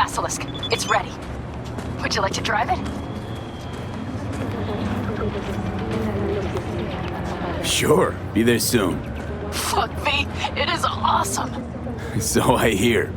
Basilisk. It's ready. Would you like to drive it? Sure. Be there soon. Fuck me. It is awesome. So I hear.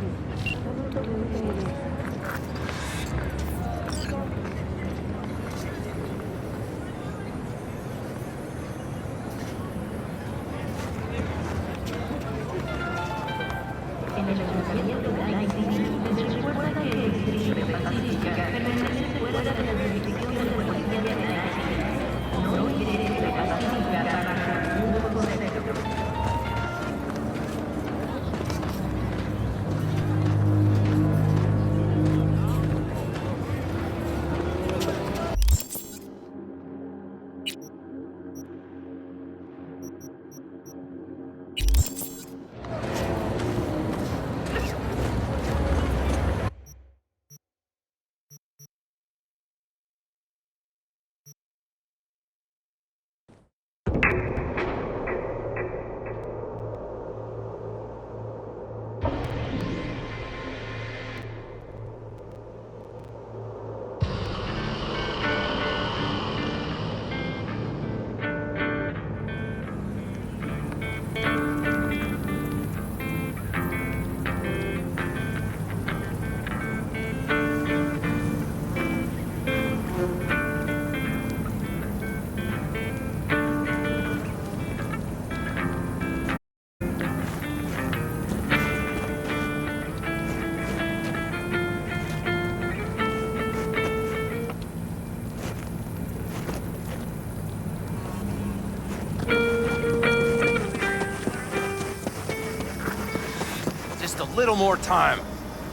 A little more time.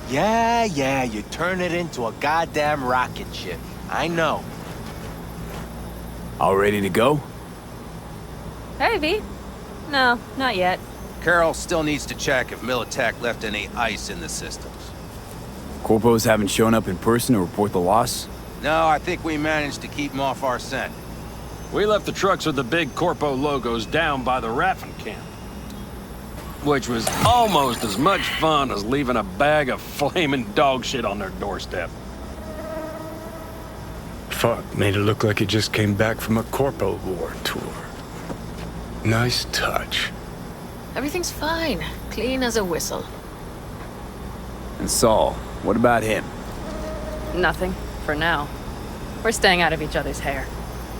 Yeah, you turn it into a goddamn rocket ship. I know. All ready to go? Hey, V. No, not yet. Carol still needs to check if Militech left any ice in the systems. Corpos haven't shown up in person to report the loss? No, I think we managed to keep them off our scent. We left the trucks with the big Corpo logos down by the Raffin camp, which was almost as much fun as leaving a bag of flaming dog shit on their doorstep. Fuck, made it look like he just came back from a Corpo War tour. Nice touch. Everything's fine. Clean as a whistle. And Saul, what about him? Nothing, for now. We're staying out of each other's hair.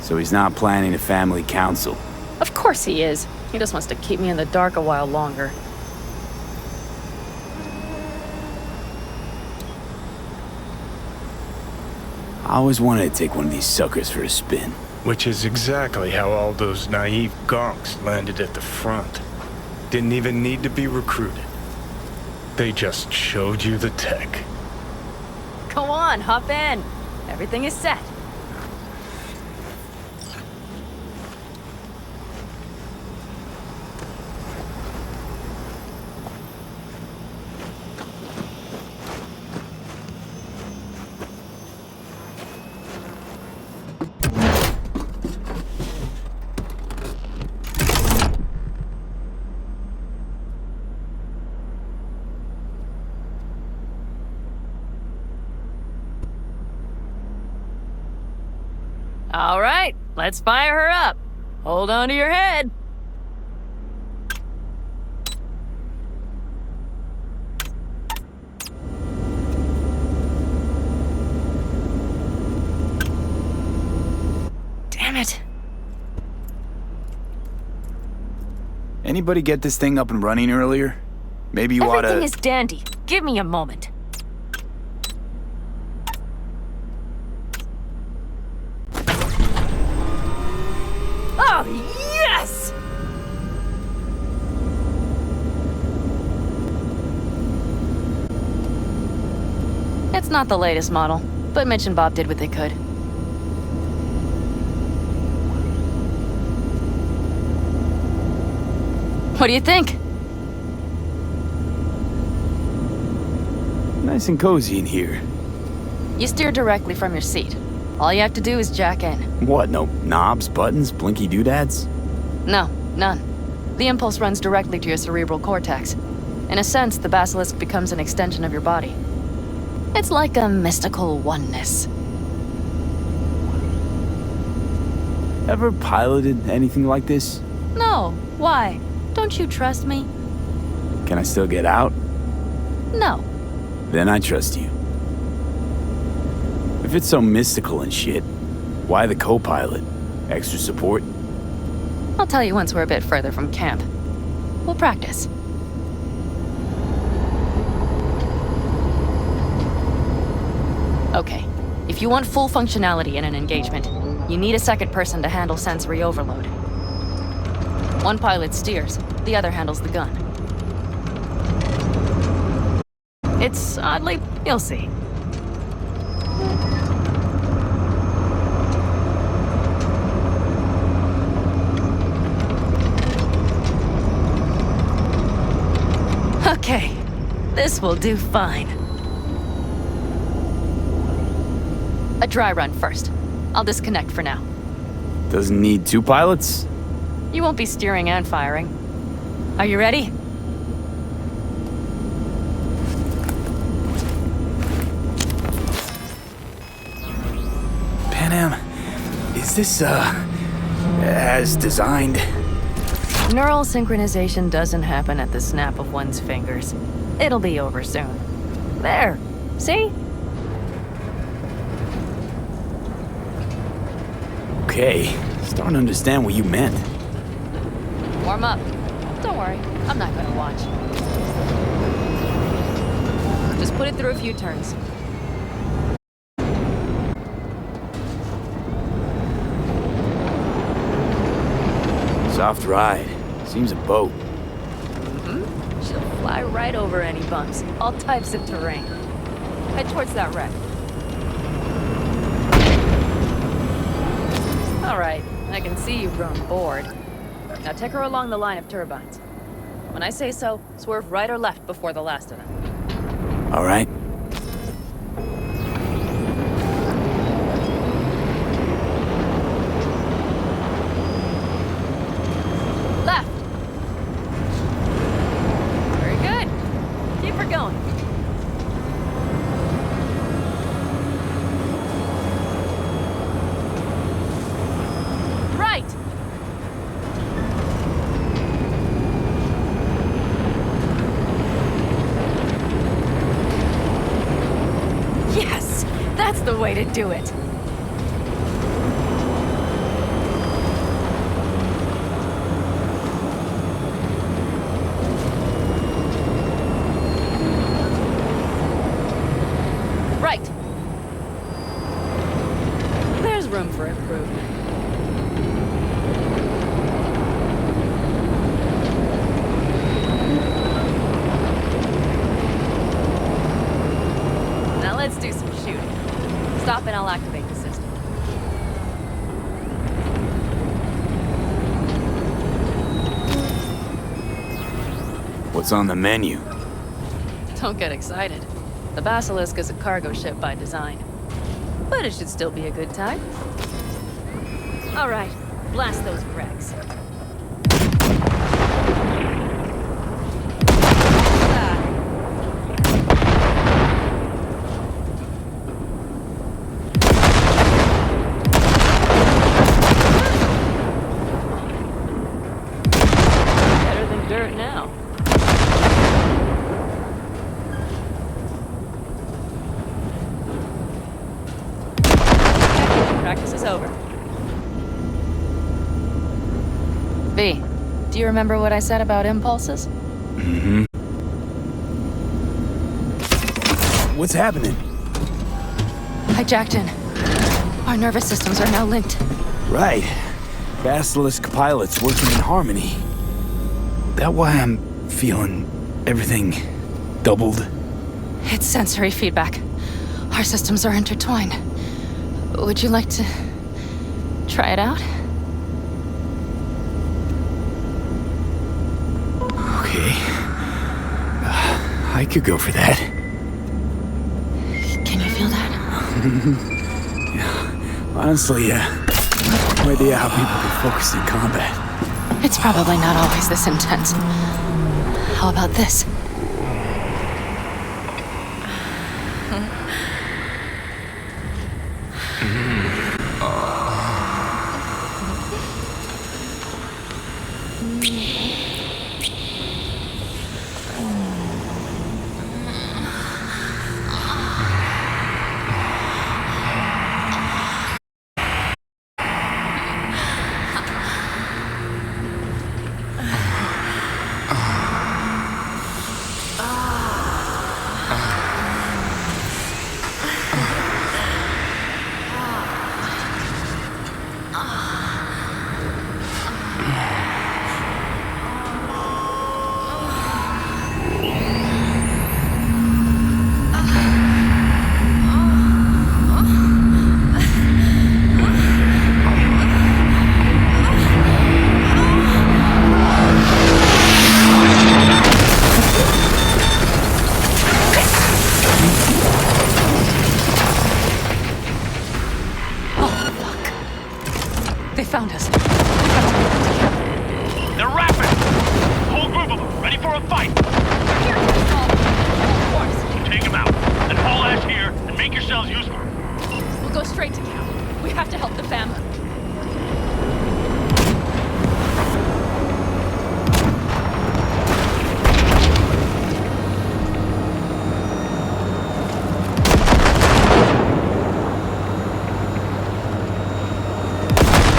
So he's not planning a family council? Of course he is. He just wants to keep me in the dark a while longer. I always wanted to take one of these suckers for a spin. Which is exactly how all those naive gonks landed at the front. Didn't even need to be recruited. They just showed you the tech. Go on, hop in. Everything is set. All right, let's fire her up. Hold on to your head. Damn it. Anybody get this thing up and running earlier? Maybe you oughta... Everything is dandy. Give me a moment. Oh, yes! It's not the latest model, but Mitch and Bob did what they could. What do you think? Nice and cozy in here. You steer directly from your seat. All you have to do is jack in. What, no knobs, buttons, blinky doodads? No, none. The impulse runs directly to your cerebral cortex. In a sense, the basilisk becomes an extension of your body. It's like a mystical oneness. Ever piloted anything like this? No, why? Don't you trust me? Can I still get out? No. Then I trust you. If it's so mystical and shit, why the co-pilot? Extra support? I'll tell you once we're a bit further from camp. We'll practice. Okay, if you want full functionality in an engagement, you need a second person to handle sensory overload. One pilot steers, the other handles the gun. It's oddly... you'll see. Okay, this will do fine. A dry run first. I'll disconnect for now. Doesn't need two pilots? You won't be steering and firing. Are you ready? Panam, is this, as designed? Neural synchronization doesn't happen at the snap of one's fingers. It'll be over soon. There. See? Okay, starting to understand what you meant. Warm up. Don't worry, I'm not gonna watch. Just put it through a few turns. Soft ride. Seems a boat. She'll fly right over any bumps, all types of terrain. Head towards that wreck. All right, I can see you've grown bored. Now take her along the line of turbines. When I say so, swerve right or left before the last of them. All right. Left. Very good. Keep her going. Right. Yes, that's the way to do it. Right. There's room for improvement. Now let's do some shooting. Stop and I'll activate the system. What's on the menu? Don't get excited. The Basilisk is a cargo ship by design. But it should still be a good time. All right, blast those wrecks. Better than dirt now. Practice is over. V, do you remember what I said about impulses? Mm-hmm. What's happening? I jacked in. Our nervous systems are now linked. Right. Basilisk pilots working in harmony. That why I'm feeling everything doubled? It's sensory feedback. Our systems are intertwined. Would you like to try it out? Okay. I could go for that. Can you feel that? Yeah. Honestly, no idea how people can focus in combat. It's probably not always this intense. How about this? found us. They're rapid! Whole group of them, ready for a fight! They're here, Saul. Of course. Take them out, and haul ass here, and make yourselves useful. We'll go straight to camp. We have to help the family.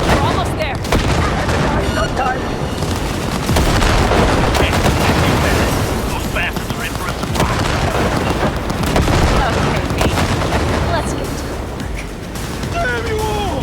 We're almost there. Those bastards are in for a surprise. Okay, Pete. Let's get to work. Damn you all!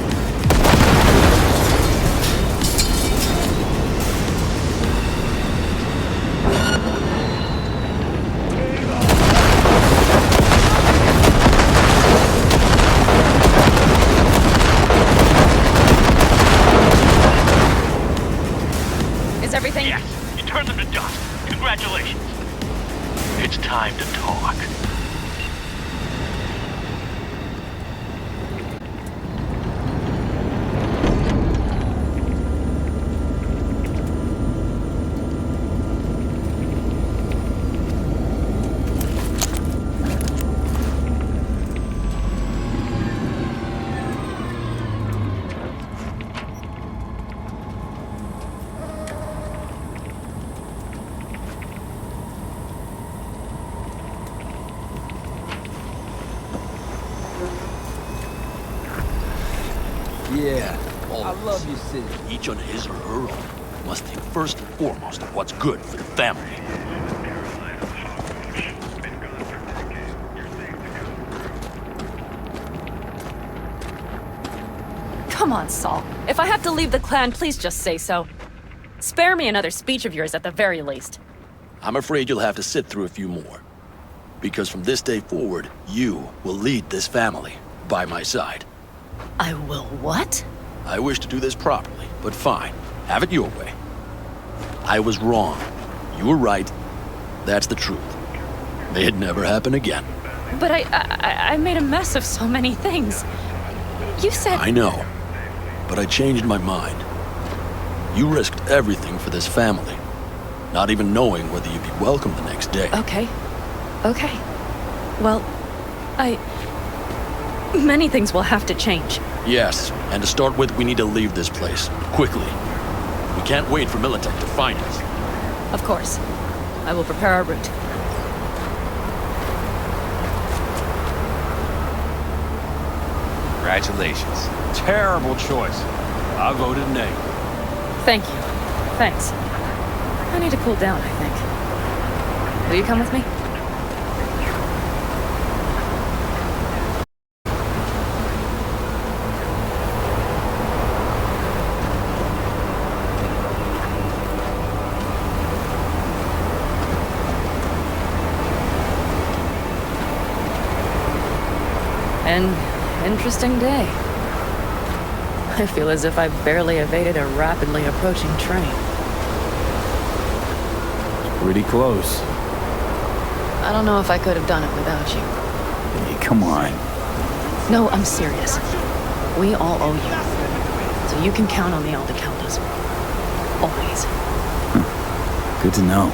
Is everything... Yes, you turned them to dust. Congratulations. It's time to talk. Yeah, I love your city. Each on his or her own must think first and foremost of what's good for the family. Come on, Saul. If I have to leave the clan, please just say so. Spare me another speech of yours at the very least. I'm afraid you'll have to sit through a few more. Because from this day forward, you will lead this family by my side. I will what? I wish to do this properly, but fine. Have it your way. I was wrong. You were right. That's the truth. May it never happen again. But I made a mess of so many things. You said... I know. But I changed my mind. You risked everything for this family, not even knowing whether you'd be welcome the next day. Okay. Okay. Well, many things will have to change. Yes, and to start with, we need to leave this place. Quickly. We can't wait for Militech to find us. Of course. I will prepare our route. Congratulations. Terrible choice. I voted nay. Thank you. Thanks. I need to cool down, I think. Will you come with me? An interesting day. I feel as if I barely evaded a rapidly approaching train. Pretty close. I don't know if I could have done it without you. Hey, come on. No, I'm serious. We all owe you. So you can count on me all to count us. Always. Good to know.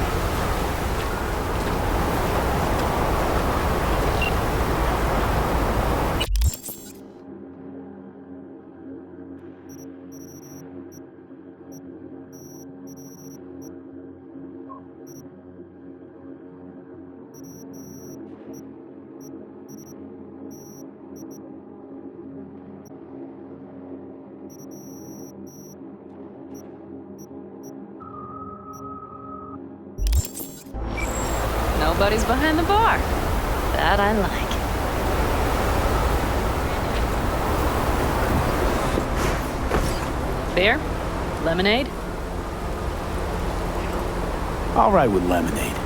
Nobody's behind the bar. That I like. Beer? Lemonade? All right with lemonade.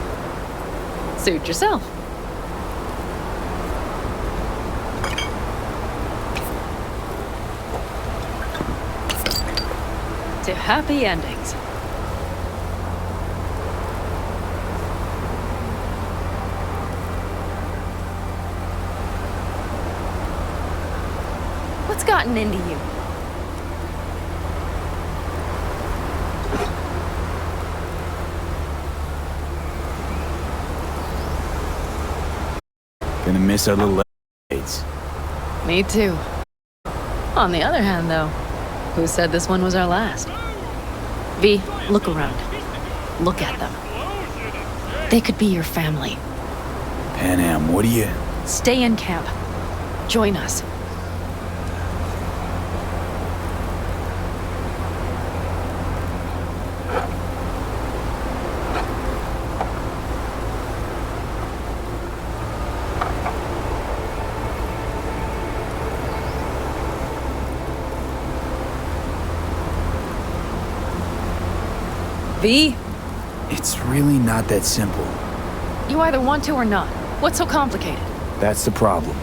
Suit yourself. To happy endings. What's gotten into you? miss our little dates. Me too. On the other hand, though, who said this one was our last? V, look around. Look at them. They could be your family. Panam, what do you... Stay in camp. Join us. V, It's really not that simple. you either want to or not. What's so complicated? That's the problem.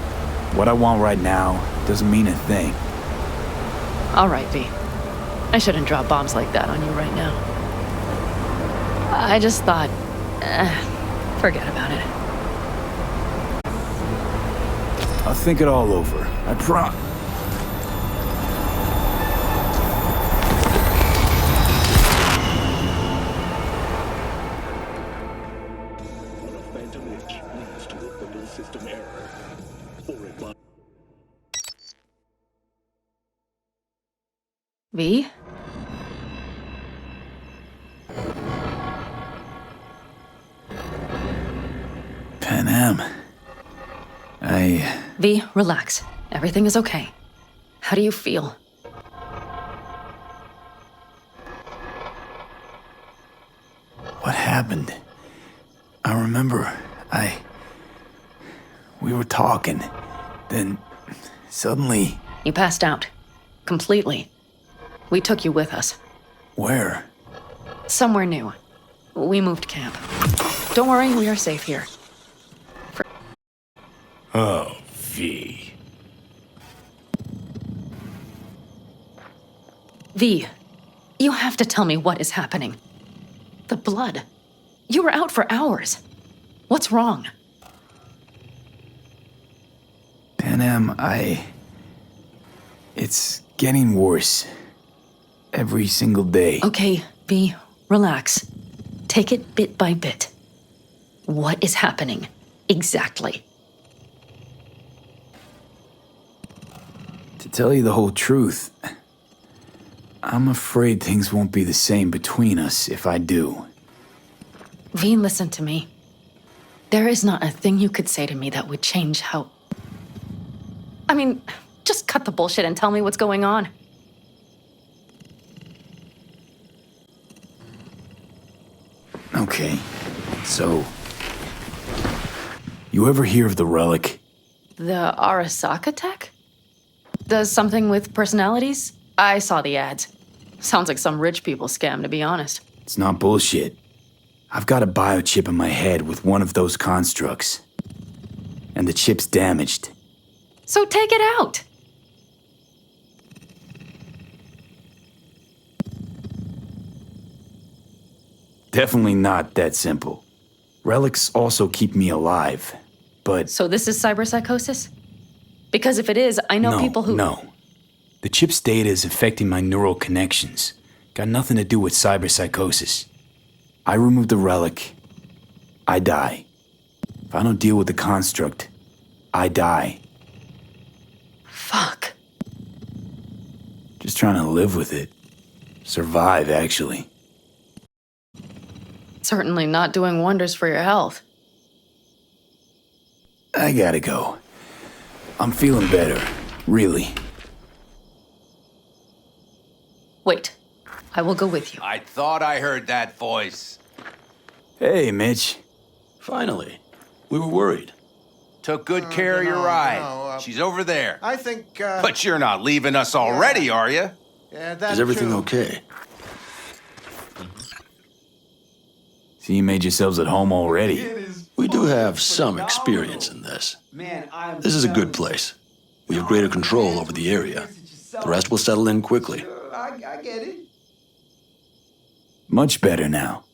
What I want right now doesn't mean a thing. All right, V. I shouldn't drop bombs like that on you right now. I just thought, forget about it. I'll think it all over. I promise. V? Panam. V, relax. Everything is okay. How do you feel? What happened? I remember, we were talking. Then, suddenly... You passed out. Completely. We took you with us. Where? Somewhere new. We moved camp. Don't worry, we are safe here. Oh, V. V, you have to tell me what is happening. The blood. You were out for hours. What's wrong? Panam, it's getting worse. Every single day. Okay, V, relax. Take it bit by bit. What is happening? Exactly. To tell you the whole truth, I'm afraid things won't be the same between us if I do. V, listen to me. There is not a thing you could say to me that would change how... I mean, just cut the bullshit and tell me what's going on. Okay, so... You ever hear of the relic? The Arasaka tech? Does something with personalities? I saw the ads. Sounds like some rich people scam, to be honest. It's not bullshit. I've got a biochip in my head with one of those constructs. And the chip's damaged. So take it out! Definitely not that simple. Relics also keep me alive, but... So this is cyberpsychosis? Because if it is, I know people who... No. The chip's data is affecting my neural connections. Got nothing to do with cyberpsychosis. I remove the relic, I die. If I don't deal with the construct, I die. Fuck. Just trying to live with it. Survive, actually. Certainly not doing wonders for your health. I gotta go. I'm feeling better, really. Wait. I will go with you. I thought I heard that voice. Hey, Mitch. Finally. We were worried. Took good care of your ride. She's over there. I think, But you're not leaving us already, are you? yeah, that's Is everything true. okay? So you made yourselves at home already. We do have some experience in this. This is a good place. We have greater control over the area. The rest will settle in quickly. I get it. Much better now.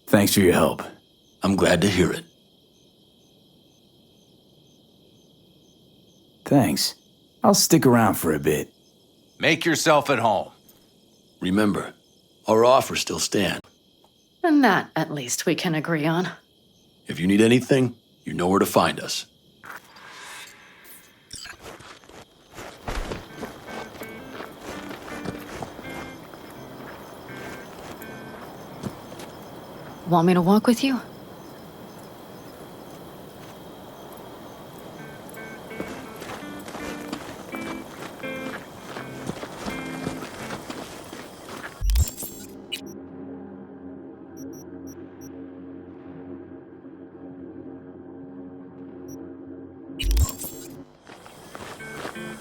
Thanks for your help. I'm glad to hear it. Thanks. I'll stick around for a bit. Make yourself at home. Remember, our offer still stands. And that, at least, we can agree on. If you need anything, you know where to find us. Want me to walk with you?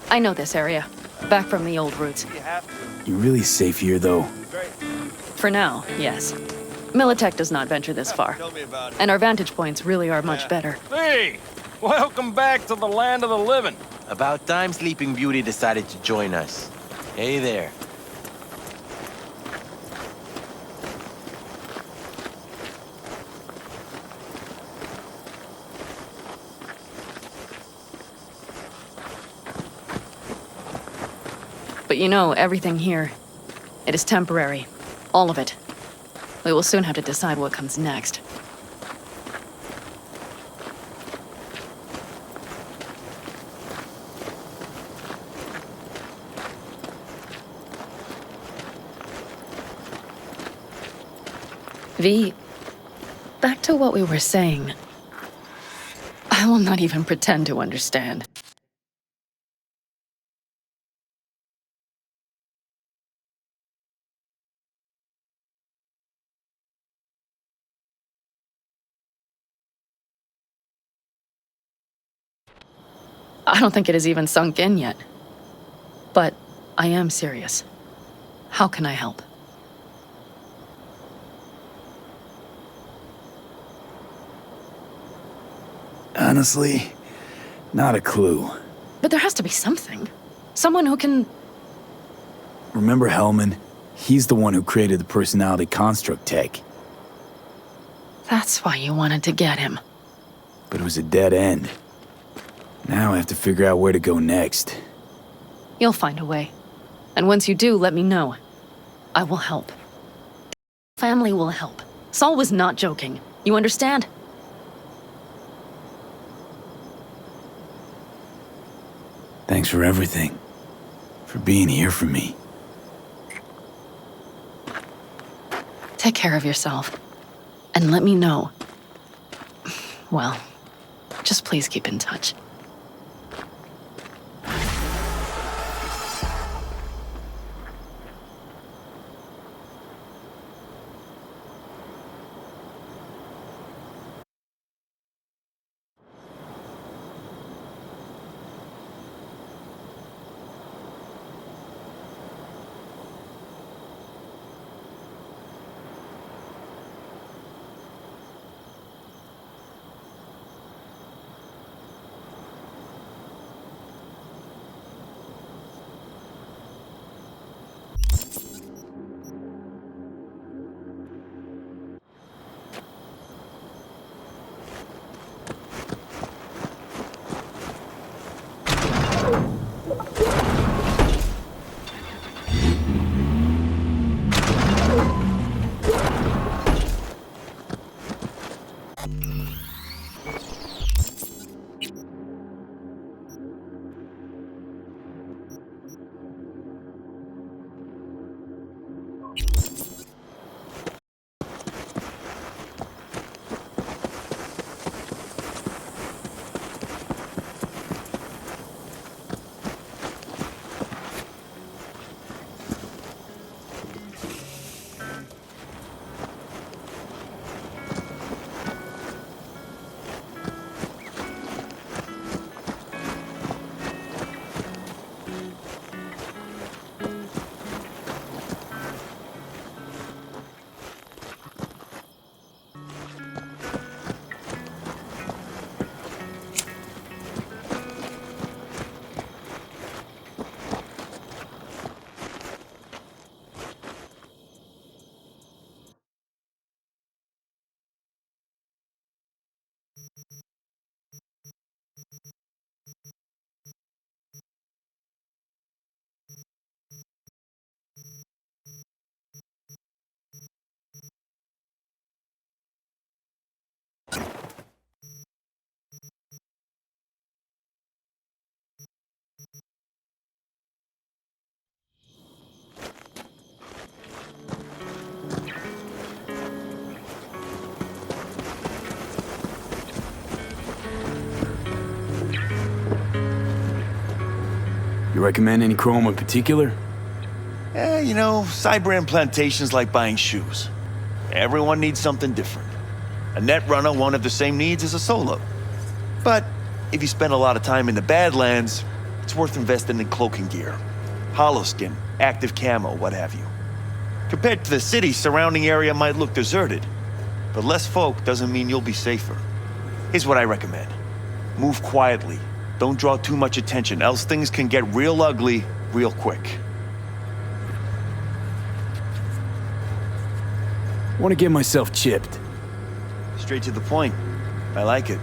I know this area. Back from the old routes. You're really safe here, though. For now, yes. Militech does not venture this far. And our vantage points really are much better. Hey! Welcome back to the land of the living. About time Sleeping Beauty decided to join us. Hey there. But you know, everything here, it is temporary. All of it. We will soon have to decide what comes next. V, back to what we were saying. I will not even pretend to understand. I don't think it has even sunk in yet. But I am serious. How can I help? Honestly, not a clue. But there has to be something. Someone who can... Remember Hellman? He's the one who created the personality construct tech. That's why you wanted to get him. But it was a dead end. Now I have to figure out where to go next. You'll find a way. And once you do, let me know. I will help. Family will help. Saul was not joking. You understand? Thanks for everything. For being here for me. Take care of yourself. And let me know. Well, just please keep in touch. You recommend any chrome in particular? You know, cyber implantation's like buying shoes. Everyone needs something different. A net runner won't have the same needs as a solo. But if you spend a lot of time in the Badlands, it's worth investing in cloaking gear. Hollow skin, active camo, what have you. Compared to the city, surrounding area might look deserted. But less folk doesn't mean you'll be safer. Here's what I recommend. Move quietly. Don't draw too much attention, else things can get real ugly real quick. I want to get myself chipped. Straight to the point. I like it.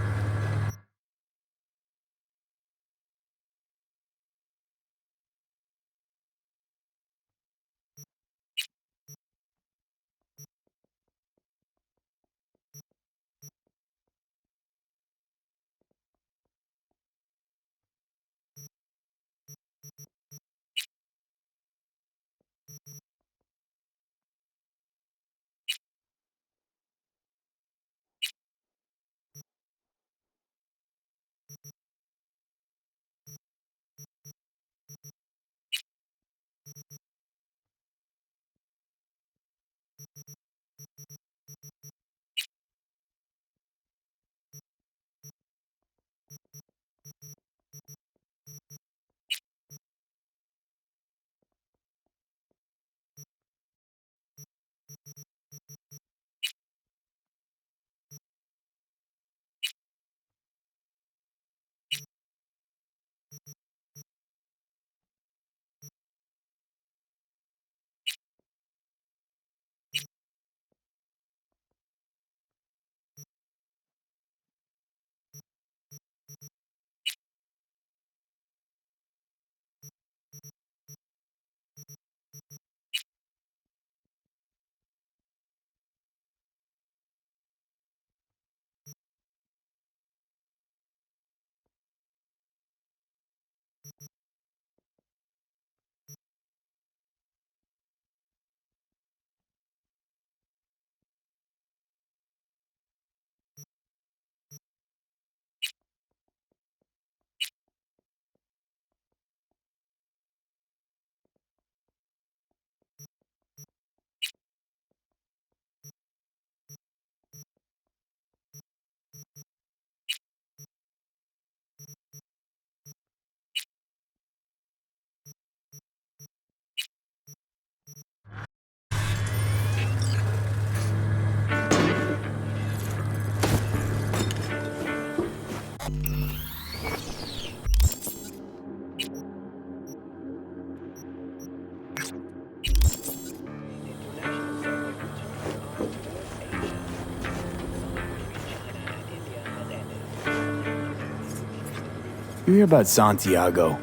You hear about Santiago?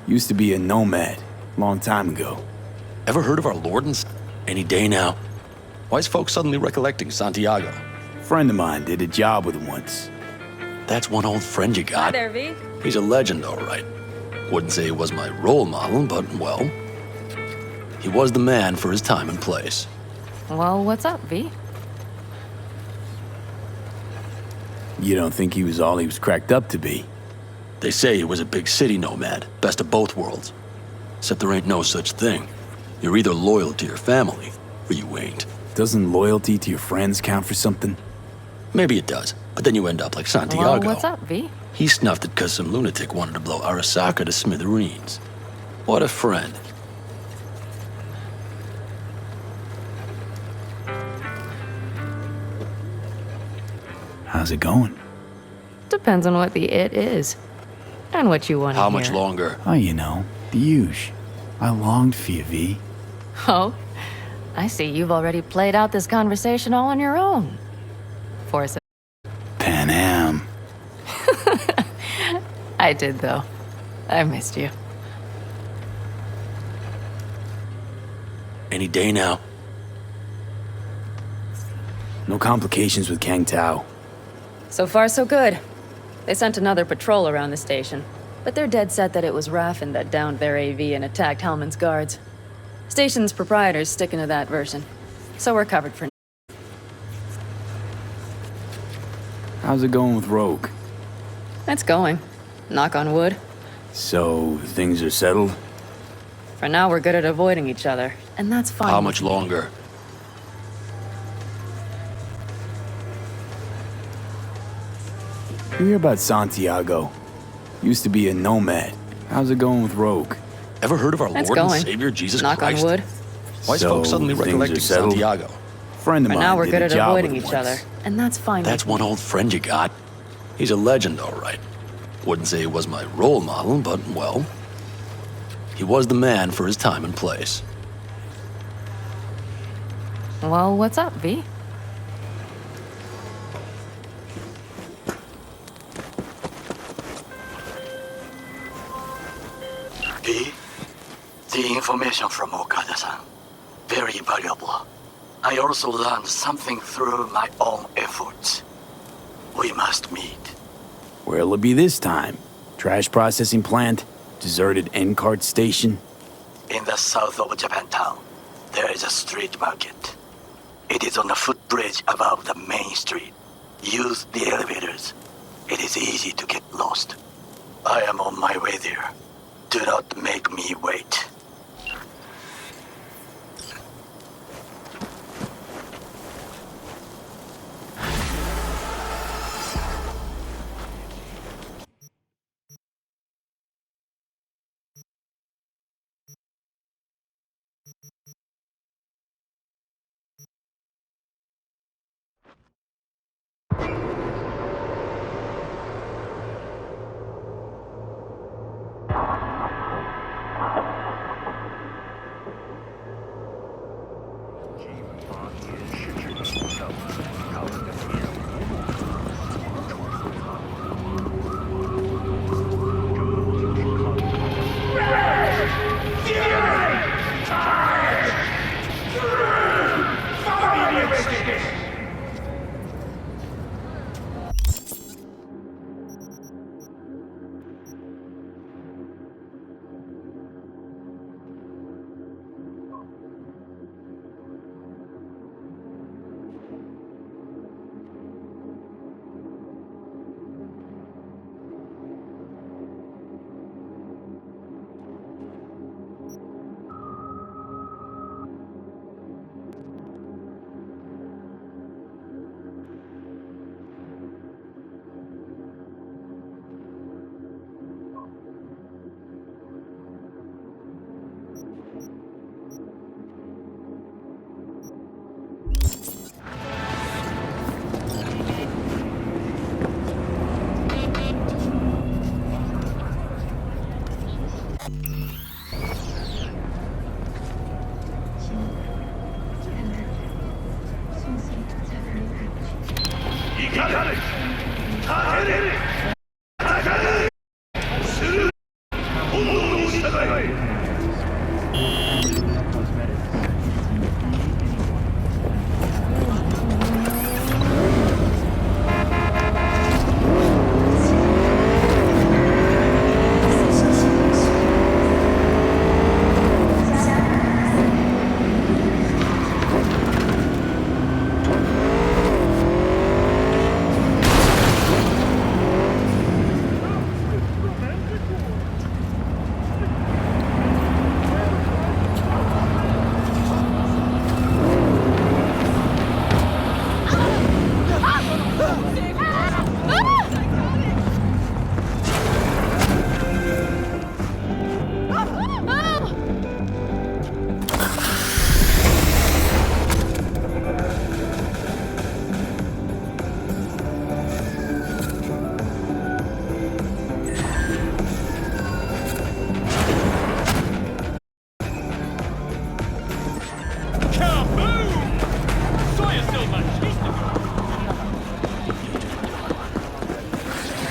Used to be a nomad, long time ago. Ever heard of our Lord and any day now? Why is folks suddenly recollecting Santiago? A friend of mine did a job with him once. That's one old friend you Hi got. there, V. He's a legend, all right. Wouldn't say he was my role model, but, well, he was the man for his time and place. Well, what's up, V? You don't think he was all he was cracked up to be? They say he was a big city nomad, best of both worlds. Except there ain't no such thing. You're either loyal to your family, or you ain't. Doesn't loyalty to your friends count for something? Maybe it does, but then you end up like Santiago. Well, what's up, V? He snuffed it because some lunatic wanted to blow Arasaka to smithereens. What a friend. How's it going? Depends on what the it is. And what you want to hear. How much longer? Oh, you know, the huge. I longed for you, V. Oh, I see you've already played out this conversation all on your own. Force it. Pan Am. I did, though. I missed you. Any day now. No complications with Kang Tao. So far, so good. They sent another patrol around the station, but they're dead set that it was Raffen that downed their AV and attacked Hellman's guards. Station's proprietor's sticking to that version, so we're covered for now. How's it going with Rogue? It's going. Knock on wood. So, things are settled? For now, we're good at avoiding each other, and that's fine. How with much me. longer? You hear about Santiago? Used to be a nomad. How's it going with Rogue? Ever heard of our It's Lord and going. Savior, Jesus Knock Christ? on wood. Why is So, folks suddenly things are recollecting settled? Santiago? Friend of For mine now, we're did good a at job avoiding with each once. other, and that's fine. That's with one me. old friend you got. He's a legend, all right. Wouldn't say he was my role model, but, well, he was the man for his time and place. Well, what's up, V? V, the information from Okada-san, very valuable. I also learned something through my own efforts. We must meet. Where'll it be this time? Trash processing plant? Deserted N-cart station? In the south of Japantown, there is a street market. It is on a footbridge above the main street. Use the elevators. It is easy to get lost. I am on my way there. Do not make me wait.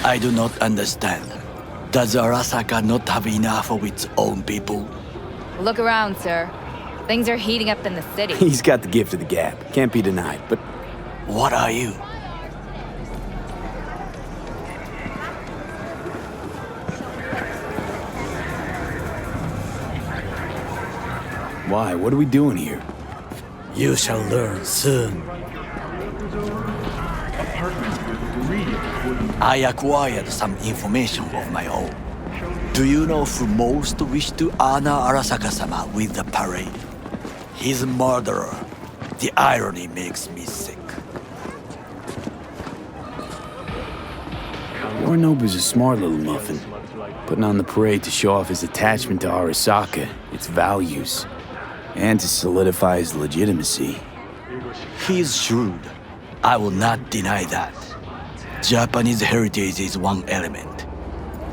I do not understand. Does Arasaka not have enough of its own people? Look around, sir. Things are heating up in the city. He's got the gift of the gab. Can't be denied, but What are you? why? What are we doing here? You shall learn soon. I acquired some information of my own. Do you know who most wished to honor Arasaka-sama with the parade? He's a murderer. The irony makes me sick. Yorinobu's a smart little muffin, putting on the parade to show off his attachment to Arasaka, its values, and to solidify his legitimacy. He's shrewd. I will not deny that. Japanese heritage is one element.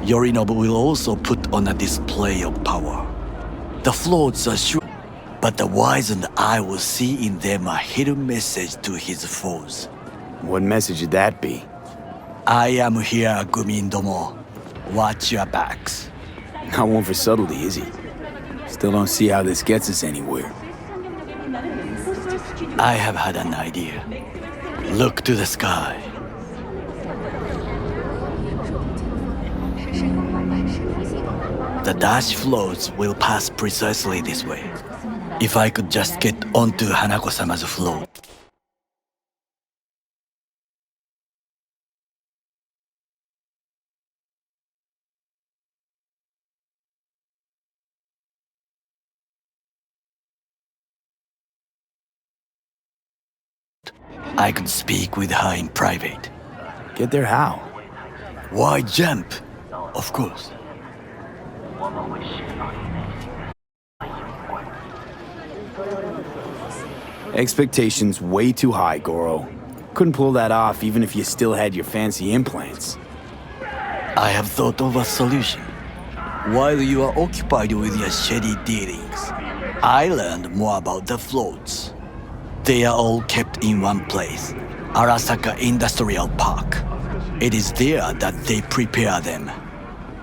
Yorinobu will also put on a display of power. The floats are sure, but the wizened eye will see in them a hidden message to his foes. What message would that be? I am here, Gumindomo. Watch your backs. Not one for subtlety, is he? Still don't see how this gets us anywhere. I have had an idea. Look to the sky. The dash floats will pass precisely this way. If I could just get onto Hanako-sama's float. I could speak with her in private. Get there how? Why jump? Of course. Expectations way too high, Goro. Couldn't pull that off even if you still had your fancy implants. I have thought of a solution. While you are occupied with your shady dealings, I learned more about the floats. They are all kept in one place, Arasaka Industrial Park. It is there that they prepare them.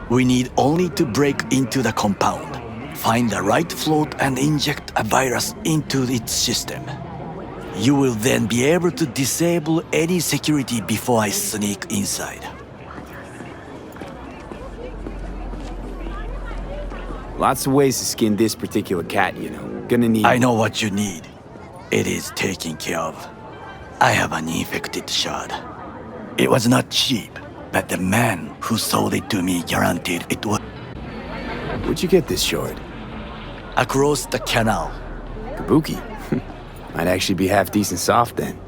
We need only to break into the compound, find the right float and inject a virus into its system. You will then be able to disable any security before I sneak inside. Lots of ways to skin this particular cat, you know. Gonna need... I know what you need. It is taken care of. I have an infected shard. It was not cheap, but the man who sold it to me guaranteed it would. Where'd you get this shard? Across the canal. Kabuki? Might actually be half decent soft then.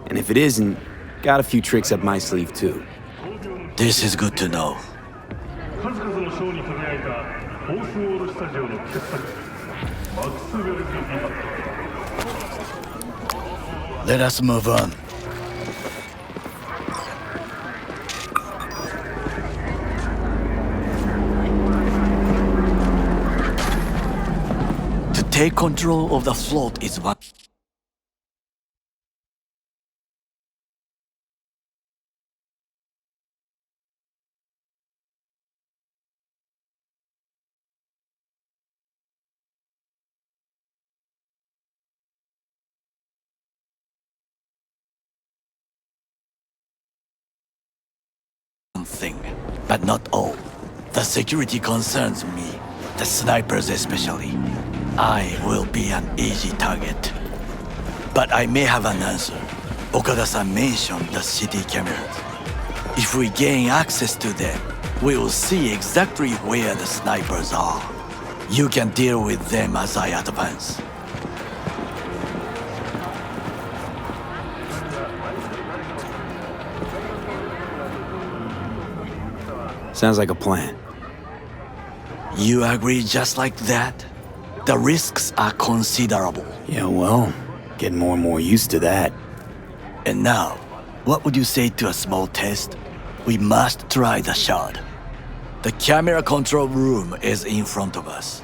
And if it isn't, got a few tricks up my sleeve too. This is good to know. Let us move on. To take control of the float is one. Thing, but not all. The security concerns me, the snipers especially. I will be an easy target. But I may have an answer. Okada-san mentioned the city cameras. If we gain access to them, we will see exactly where the snipers are. You can deal with them as I advance. Sounds like a plan. You agree just like that? The risks are considerable. Yeah, well, getting more and more used to that. And now, what would you say to a small test? We must try the shard. The camera control room is in front of us.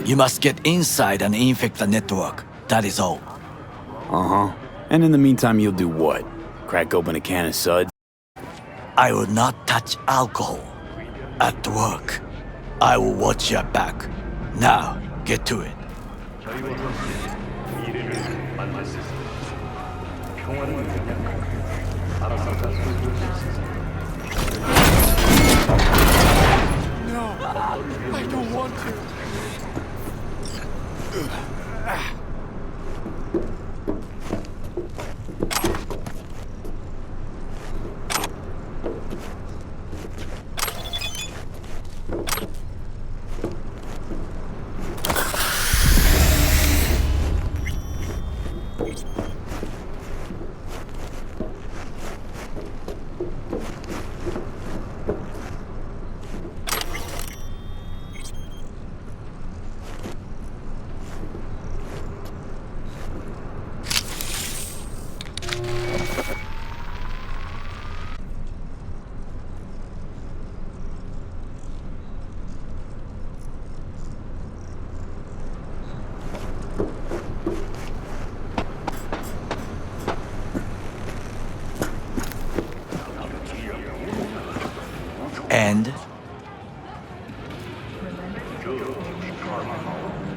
You must get inside and infect the network. That is all. Uh-huh. And in the meantime, you'll do what? Crack open a can of suds? I will not touch alcohol. At work, I will watch your back. Now, get to it. No, I don't want to.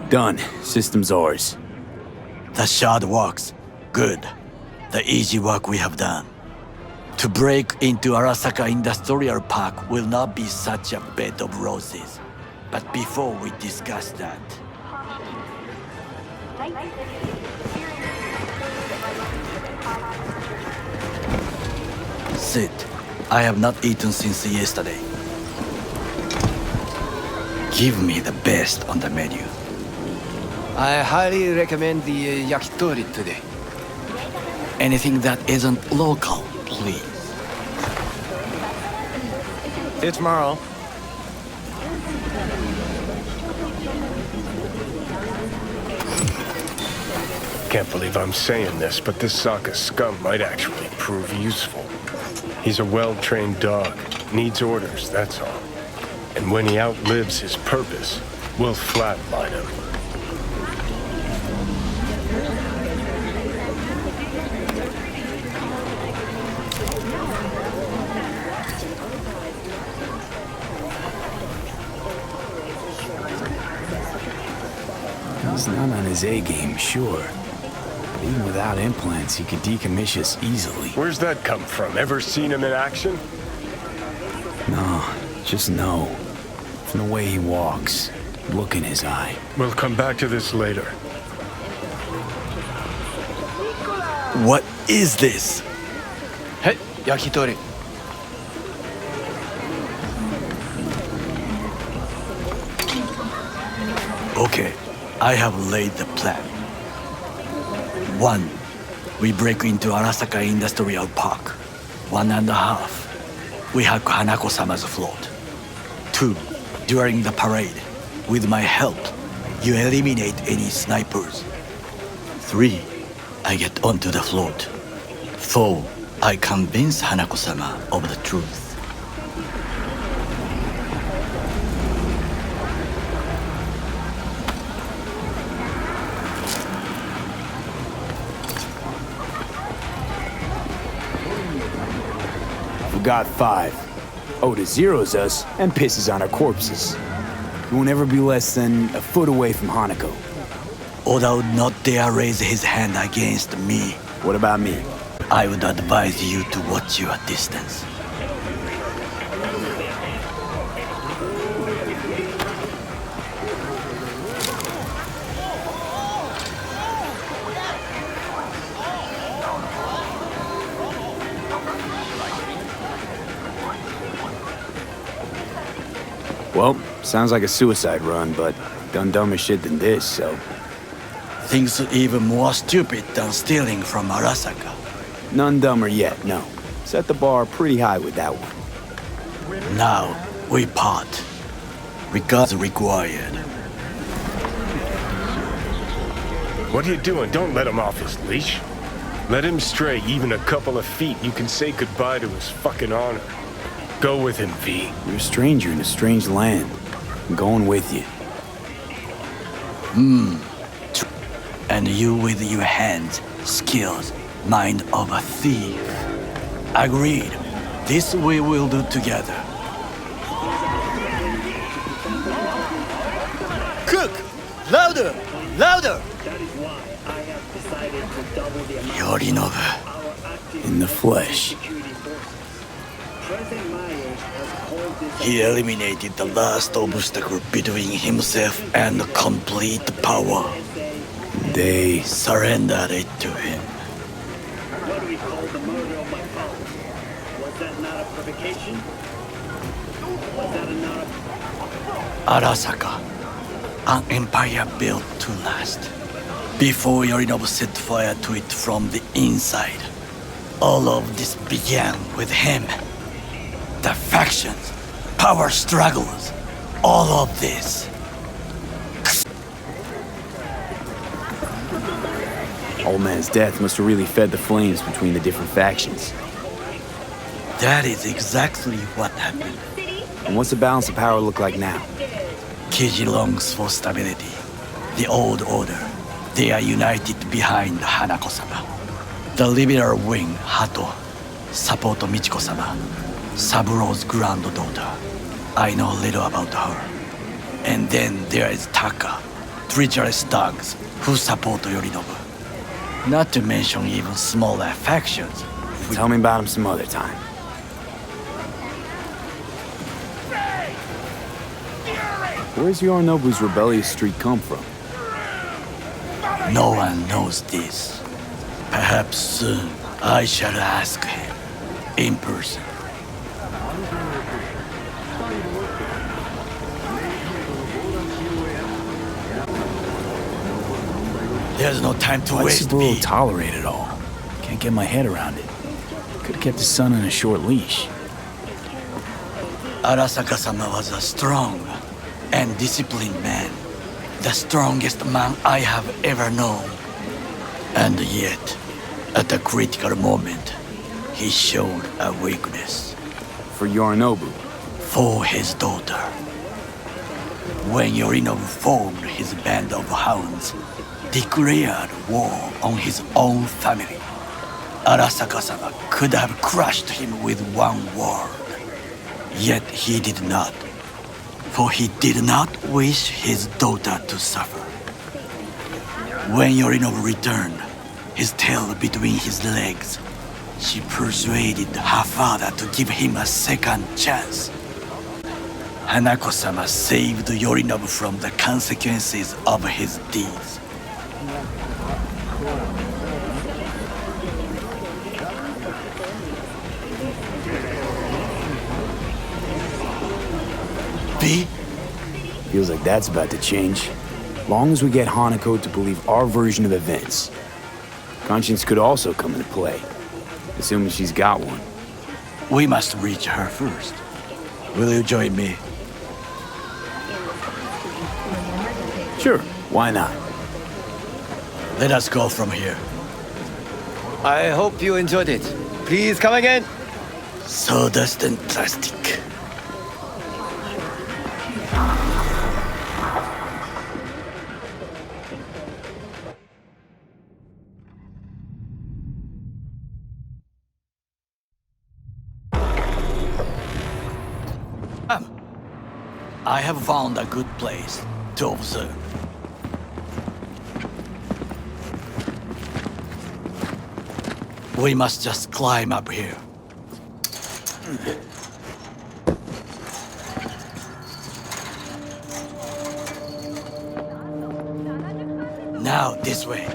Done. System's ours. The shard works. Good. The easy work we have done. To break into Arasaka Industrial Park will not be such a bed of roses. But before we discuss that... Sit. I have not eaten since yesterday. Give me the best on the menu. I highly recommend the yakitori today. Anything that isn't local, please. See you tomorrow. Can't believe I'm saying this, but this Sokka scum might actually prove useful. He's a well-trained dog. Needs orders, that's all. And when he outlives his purpose, we'll flatline him. He's not on his A game, sure. But even without implants, he could decommission us easily. Where's that come from? Ever seen him in action? No, just no. From the way he walks, look in his eye. We'll come back to this later. What is this? Hey, yakitori. Okay, I have laid the plan. 1. We break into Arasaka Industrial Park. 1.5. We hack Hanako-sama's float. 2. During the parade, with my help, you eliminate any snipers. 3. I get onto the float. 4. I convince Hanako-sama of the truth. Got 5. Oda zeroes us and pisses on our corpses. He won't ever be less than a foot away from Hanako. Oda would not dare raise his hand against me. What about me? I would advise you to watch your distance. Well, sounds like a suicide run, but done dumber shit than this, so... Things even more stupid than stealing from Arasaka. None dumber yet, no. Set the bar pretty high with that one. Now, we part. Regards required. What are you doing? Don't let him off his leash. Let him stray even a couple of feet. You can say goodbye to his fucking honor. Go with him, V. You're a stranger in a strange land. I'm going with you. And you with your hands, skills, mind of a thief. Agreed. This we will do together. Cook! Louder! Louder! Yorinobu. In the flesh. He eliminated the last obstacle between himself and complete power. They surrendered it to him. What do we call the murder of my father? Was that not a provocation? Was that not a... Arasaka, an empire built to last. Before Yorinobu set fire to it from the inside, all of this began with him. The factions, power struggles, all of this. Old man's death must have really fed the flames between the different factions. That is exactly what happened. And what's the balance of power look like now? Kiji longs for stability. The old order. They are united behind Hanako-sama. The liberal wing, Hato, support Michiko-sama, Saburo's granddaughter. I know little about her. And then there is Taka, treacherous dogs who support Yorinobu. Not to mention even smaller factions. Tell me about him some other time. Where's Yorinobu's rebellious streak come from? No one knows this. Perhaps soon I shall ask him in person. There's no time to Why'd waste. Saburo tolerate it all? Can't get my head around it. Could've kept his son on a short leash. Arasaka-sama was a strong and disciplined man. The strongest man I have ever known. And yet, at a critical moment, he showed a weakness. For Yorinobu? For his daughter. When Yorinobu formed his band of hounds, declared war on his own family, Arasaka-sama could have crushed him with one word. Yet he did not. For he did not wish his daughter to suffer. When Yorinobu returned, his tail between his legs, she persuaded her father to give him a second chance. Hanako-sama saved Yorinobu from the consequences of his deeds. V? Feels like that's about to change. Long as we get Hanako to believe our version of events. Conscience could also come into play, assuming she's got one. We must reach her first. Will you join me? Sure, why not? Let us go from here. I hope you enjoyed it. Please come again. Sawdust and plastic. I have found a good place to observe. We must just climb up here. Now, this way.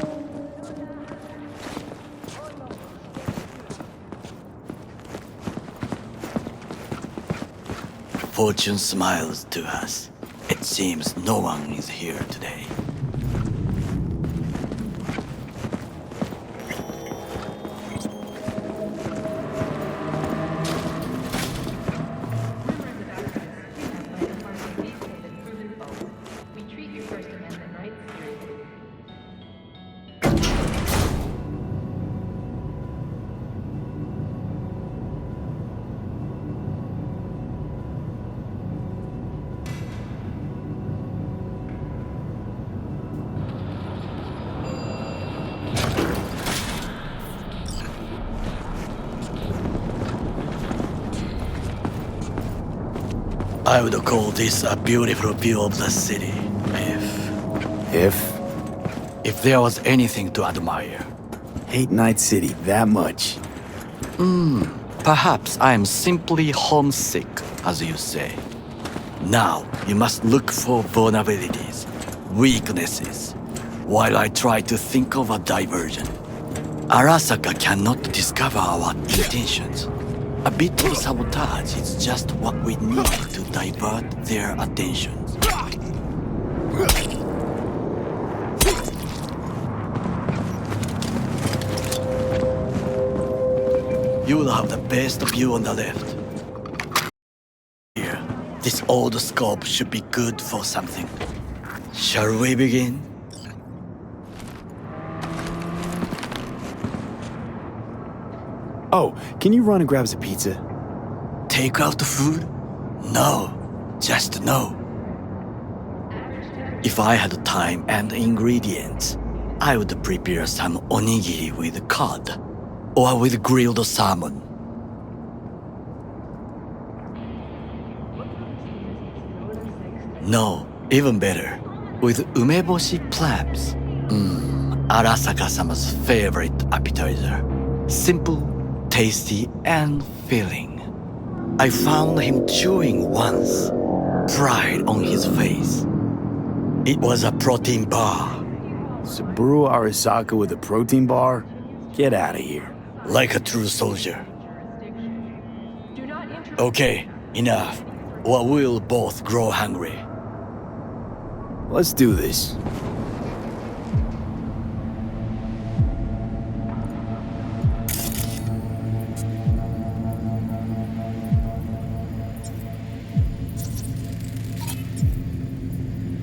Fortune smiles to us. It seems no one is here today. I would call this a beautiful view of the city, if there was anything to admire. Hate Night City that much. Perhaps I am simply homesick, as you say. Now, you must look for vulnerabilities, weaknesses, while I try to think of a diversion. Arasaka cannot discover our intentions. A bit of sabotage is just what we need to divert their attentions. You'll have the best view on the left. Here, this old scope should be good for something. Shall we begin? Oh, can you run and grab us a pizza? Take out food? No, just no. If I had time and ingredients, I would prepare some onigiri with cod, or with grilled salmon. No, Even better, with umeboshi clams. Arasaka-sama's favorite appetizer. Simple, tasty, and filling. I found him chewing once. Pride on his face. It was a protein bar. Saburo Arasaka with a protein bar? Get out of here. Like a true soldier. Okay, enough. Or we'll both grow hungry. Let's do this.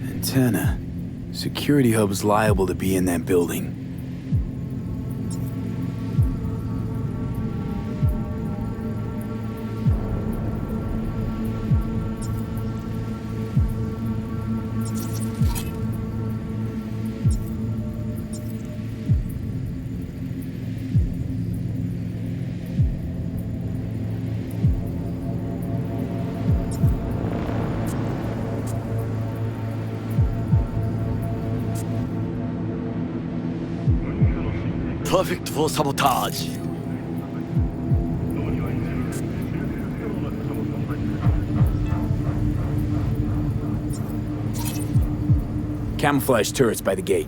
Antenna. Security hub's liable to be in that building. Perfect for sabotage. Camouflage turrets by the gate.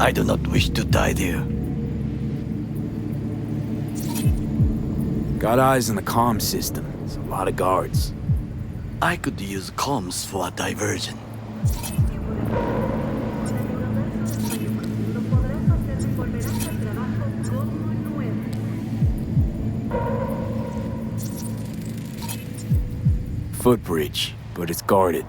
I do not wish to die there. Got eyes on the comm system. There's a lot of guards. I could use comms for a diversion. Footbridge, but it's guarded.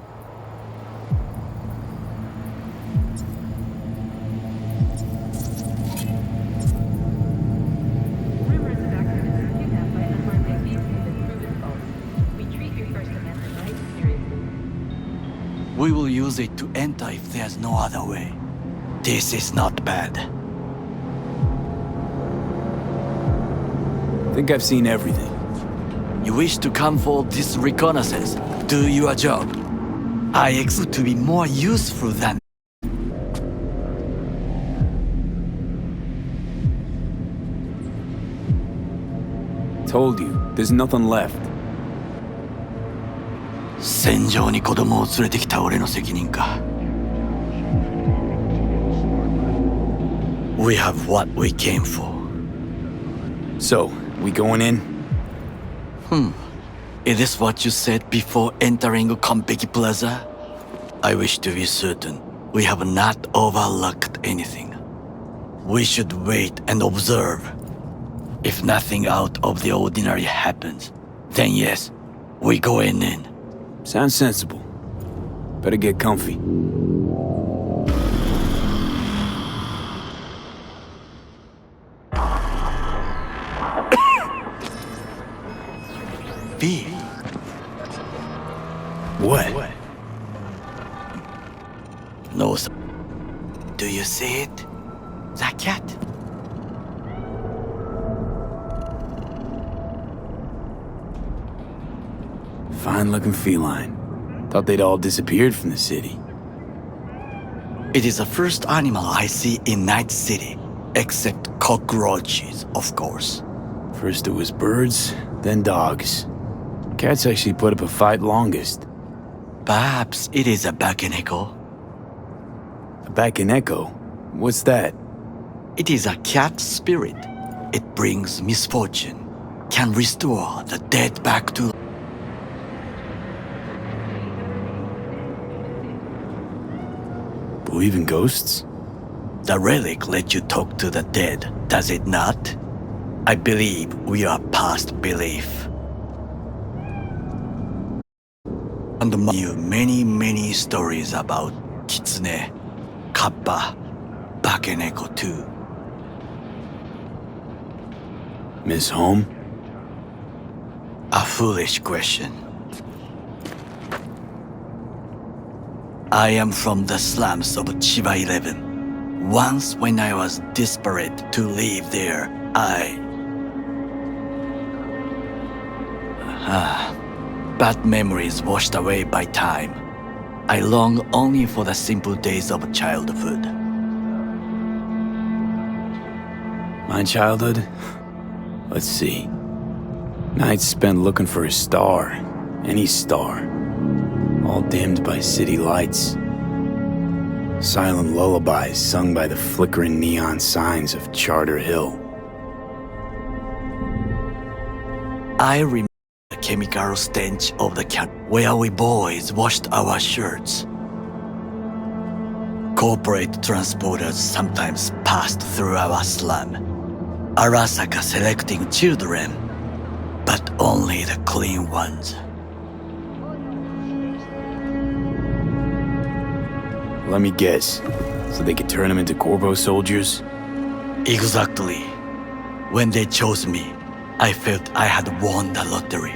We will use it to enter if there's no other way. This is not bad. Think I've seen everything. You wish to come for this reconnaissance? Do your job. I expect to be more useful than... Told you, there's nothing left. 戦場に子供を連れてきた俺の責任か。We have what we came for. So, we going in? Is this what you said before entering Konpeki Plaza? I wish to be certain we have not overlooked anything. We should wait and observe. If nothing out of the ordinary happens, then yes, we go in. Sounds sensible. Better get comfy. V. What? No, sir. Do you see it? The cat? Fine-looking feline. Thought they'd all disappeared from the city. It is the first animal I see in Night City, except cockroaches, of course. First it was birds, then dogs. Cats actually put up a fight longest. Perhaps it is a Bakeneko. A Bakeneko? What's that? It is a cat spirit. it brings misfortune, can restore the dead back to Believe in ghosts? the relic let you talk to the dead, does it not? I believe we are past belief. And you many stories about Kitsune, Kappa, Bakeneko too. Miss Home? A foolish question. I am from the slums of Chiba 11. Once when I was desperate to live there, bad memories washed away by time. I long only for the simple days of childhood. My childhood? Let's see. Nights spent looking for a star. Any star. All dimmed by city lights. Silent lullabies sung by the flickering neon signs of Charter Hill. I remember the chemical stench of the cat where we boys washed our shirts. Corporate transporters sometimes passed through our slum. Arasaka selecting children, but only the clean ones. Let me guess. So they could turn them into Corpo soldiers? Exactly. When they chose me, I felt I had won the lottery.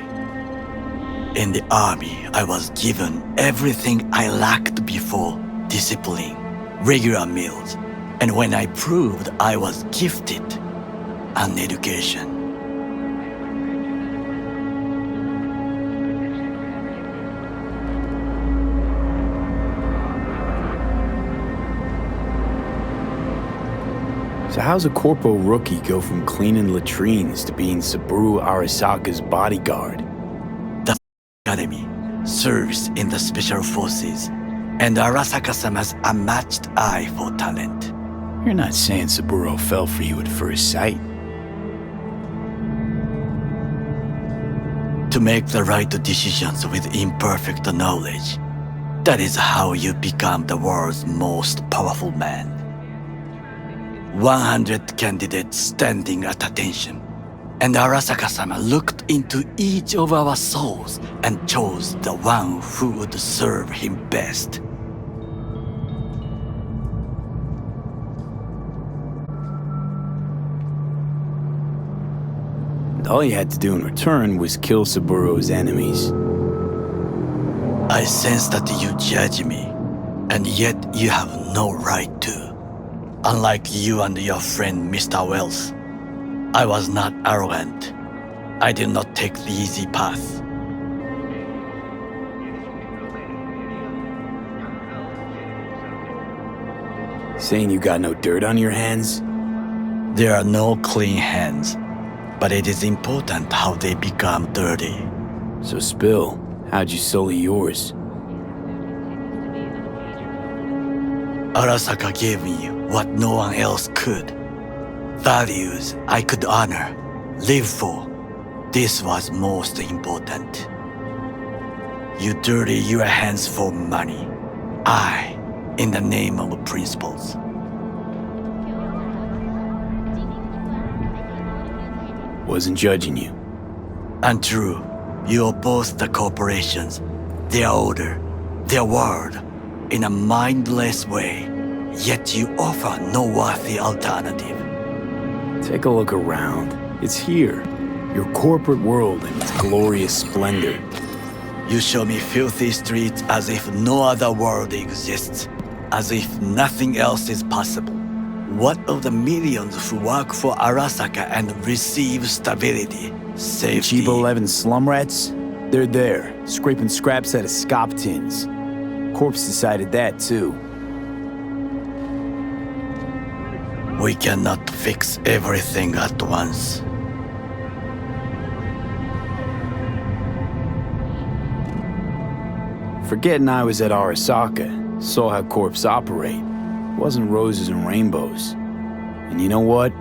In the army, I was given everything I lacked before: discipline, regular meals, and when I proved I was gifted, an education. So how's a Corpo rookie go from cleaning latrines to being Saburo Arasaka's bodyguard? The academy serves in the special forces, and Arasaka-sama's unmatched eye for talent. You're not saying Saburo fell for you at first sight. To make the right decisions with imperfect knowledge, that is how you become the world's most powerful man. 100 candidates standing at attention, and Arasaka-sama looked into each of our souls and chose the one who would serve him best. And all you had to do in return was kill Saburo's enemies. I sense that you judge me, and yet you have no right to. Unlike you and your friend Mr. Wells, I was not arrogant. I did not take the easy path. Saying you got no dirt on your hands? There are no clean hands, but it is important how they become dirty. So spill, how'd you sully yours? Arasaka gave me what no one else could. Values I could honor, live for. This was most important. You dirty your hands for money. I, in the name of principles. Wasn't judging you. Untrue. You oppose the corporations, their order, their word, in a mindless way, yet you offer no worthy alternative. Take a look around. It's here. Your corporate world in its glorious splendor. You show me filthy streets as if no other world exists, as if nothing else is possible. What of the millions who work for Arasaka and receive stability, safety? Chiba 11 slum rats? They're there, scraping scraps out of scop tins. Corpse decided that too. We cannot fix everything at once. Forgetting I was at Arasaka, saw how corps operate. It wasn't roses and rainbows. And you know what?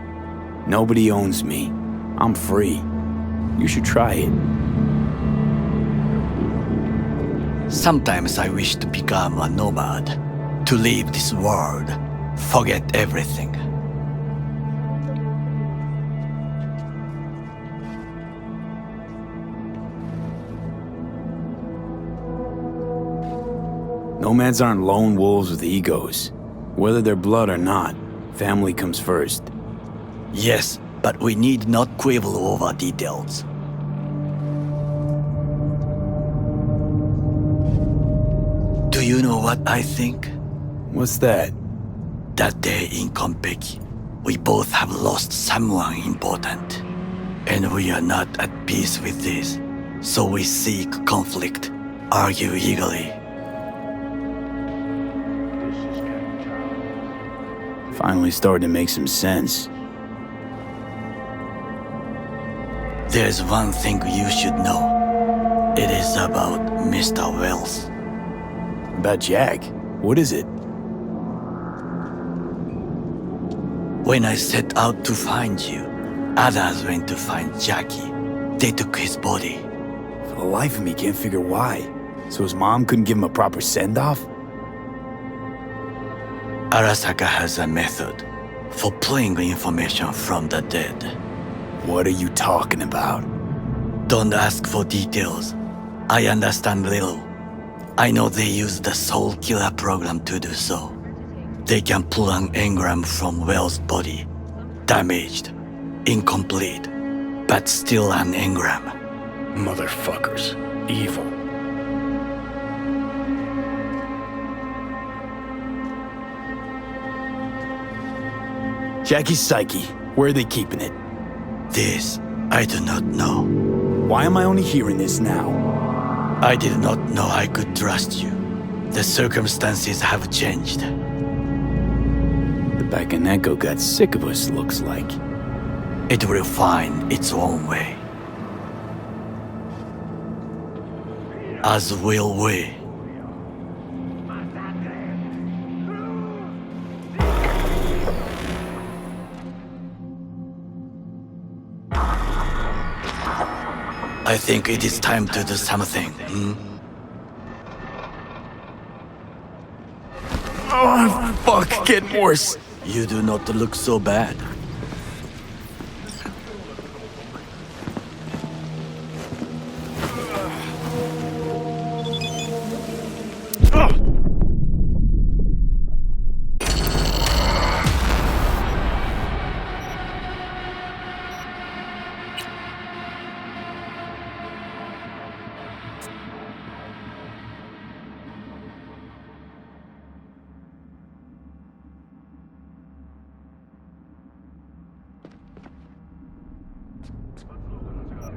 Nobody owns me. I'm free. You should try it. Sometimes I wish to become a nomad, to leave this world, forget everything. Nomads aren't lone wolves with egos. Whether they're blood or not, family comes first. Yes, but we need not quibble over details. Do you know what I think? What's that? That day in Konpeki, we both have lost someone important. And we are not at peace with this. So we seek conflict, argue eagerly. Finally starting to make some sense. There's one thing you should know. It is about Mr. Wells. About Jack? What is it? When I set out to find you, others went to find Jackie. They took his body. For the life of me, can't figure why. So his mom couldn't give him a proper send-off? Arasaka has a method for pulling information from the dead. What are you talking about? Don't ask for details. I understand little. I know they use the Soul Killer program to do so. They can pull an engram from Wells' body. Damaged, incomplete, but still an engram. Motherfuckers. Evil. Jackie's psyche. Where are they keeping it? This, I do not know. Why am I only hearing this now? I did not know I could trust you. The circumstances have changed. The Bakaneko got sick of us, looks like. It will find its own way. As will we. I think it is time to do something, Oh, fuck, getting worse. You do not look so bad.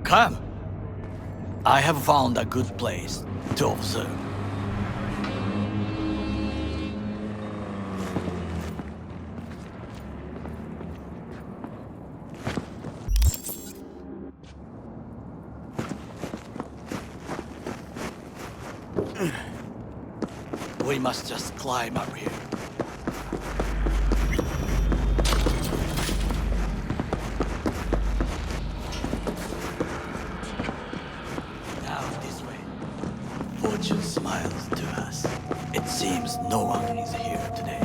Come. I have found a good place to observe. We must just climb up here. Fortune smiles to us. It seems no one is here today.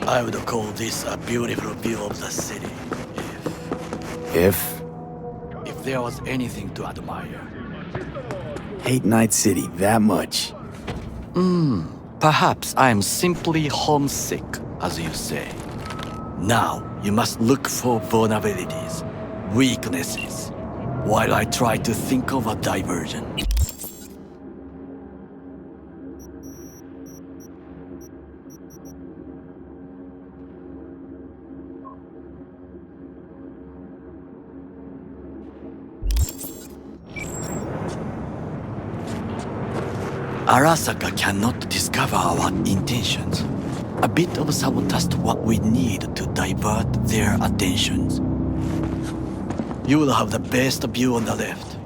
I would call this a beautiful view of the city. If? If there was anything to admire. Hate Night City that much. Perhaps I am simply homesick, as you say. Now, you must look for vulnerabilities, weaknesses, while I try to think of a diversion. Arasaka cannot discover our intentions. A bit of sabotage what we need to divert their attentions. You will have the best view on the left.